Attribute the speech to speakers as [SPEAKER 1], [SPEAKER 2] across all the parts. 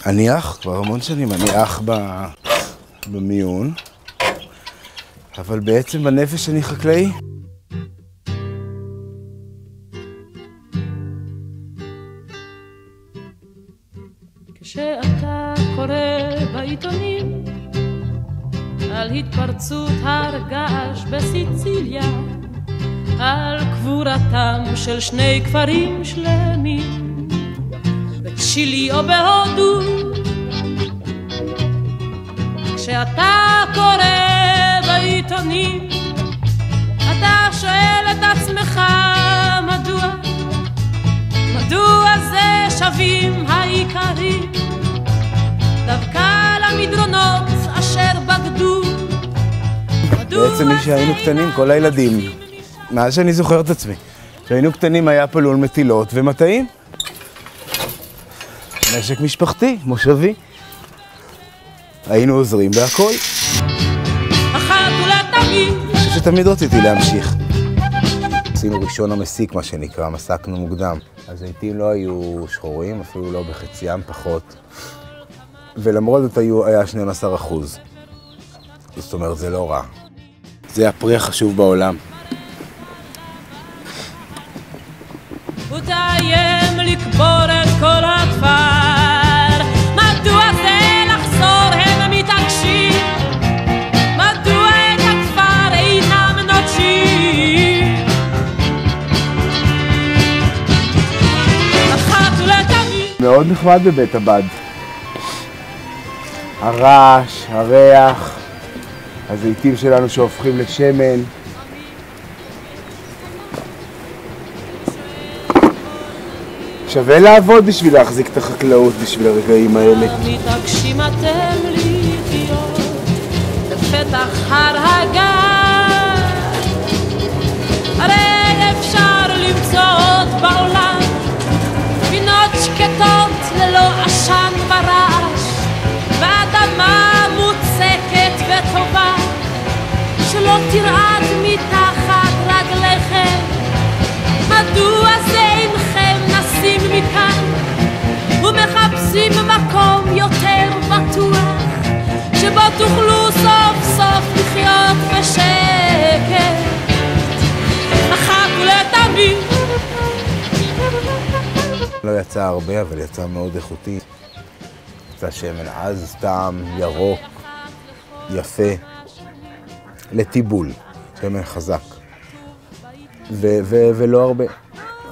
[SPEAKER 1] אני אח, כבר המון שנים, אני אח במיון, אבל בעצם בנפש אני חקלאי.
[SPEAKER 2] כשאתה קורא בעיתונים על התפרצות הר געש בסיציליה, על קבורתם של 2 כפרים שלמים בצ'ילי או בהודו, כשאתה קורא בעיתונים אתה שואל את עצמך מדוע זה שווים העיקרים דווקא למדרונות אשר בגדו.
[SPEAKER 1] בעצם מי שהיינו קטנים, כל הילדים, מאז שאני זוכר את עצמי, כשהיינו קטנים היה פה לול מטילות ומטעים. משק משפחתי, מושבי. היינו עוזרים בהכל.
[SPEAKER 2] אחת ולתמיד.
[SPEAKER 1] אני חושב שתמיד רציתי להמשיך. עשינו ראשון המסיק, מה שנקרא, מסקנו מוקדם. הזיתים לא היו שחורים, אפילו לא בחציים, פחות. ולמרות זאת היה 12%. זאת אומרת, זה לא רע. זה הפרי החשוב בעולם.
[SPEAKER 2] ותאיים לקבור את כל הכפר, מדוע זה לחזור הם מתעקשים, מדוע את הכפר אינם נוטשים. אחת ולתמיד.
[SPEAKER 1] מאוד נחמד בבית הבד. הרעש, הריח, הזיתים שלנו שהופכים לשמן. שווה לעבוד בשביל להחזיק את החקלאות בשביל הרגעים האלה.
[SPEAKER 2] מתעקשים אתם לחיות בפתח הר הגן, הרי אפשר למצוא עוד בעולם פינות שקטות ללא עשן ורעש, ואדמה מוצקת וטובה שלא תרעד מתחת רגליכם. מדוע זה אינכם נסים מכאן ומחפשים מקום יותר בטוח שבו תוכלו סוף סוף לחיות בשקט אחת ולתמיד.
[SPEAKER 1] לא יצא הרבה, אבל יצא מאוד איכותי. יצא שמן עז, טעם, ירוק, יפה, לטיבול, שמן חזק. ולא הרבה,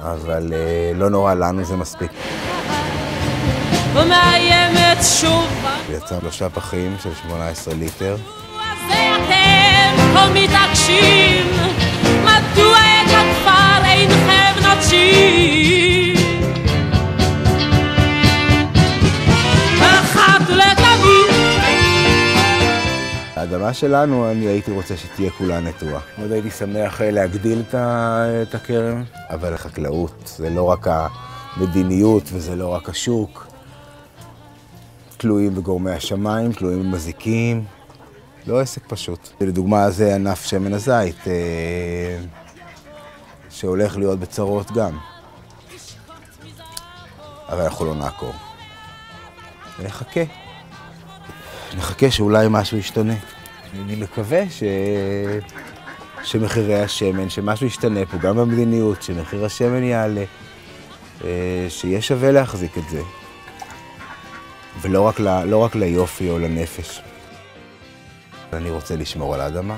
[SPEAKER 1] אבל לא נורא, לנו זה מספיק.
[SPEAKER 2] ומאיימת שוב
[SPEAKER 1] יצא 3 פחים של 18 ליטר.
[SPEAKER 2] זה אתם כה מתעקשים, מדוע את הכפר אינכם נוטשים. אחת ולתמיד.
[SPEAKER 1] האדמה שלנו, אני הייתי רוצה שתהיה כולה נטועה. מאוד הייתי שמח להגדיל את הכרם, אבל החקלאות זה לא רק המדיניות וזה לא רק השוק. תלויים בגורמי השמיים, תלויים במזיקים, לא עסק פשוט. לדוגמה, זה ענף שמן הזית, שהולך להיות בצרות גם. אבל אנחנו לא נעקור. נחכה שאולי משהו ישתנה. אני מקווה שמחירי השמן, שמשהו ישתנה פה, גם במדיניות, שמחיר השמן יעלה, שיהיה שווה להחזיק את זה. ולא רק ליופי או לנפש. אני רוצה לשמור על האדמה.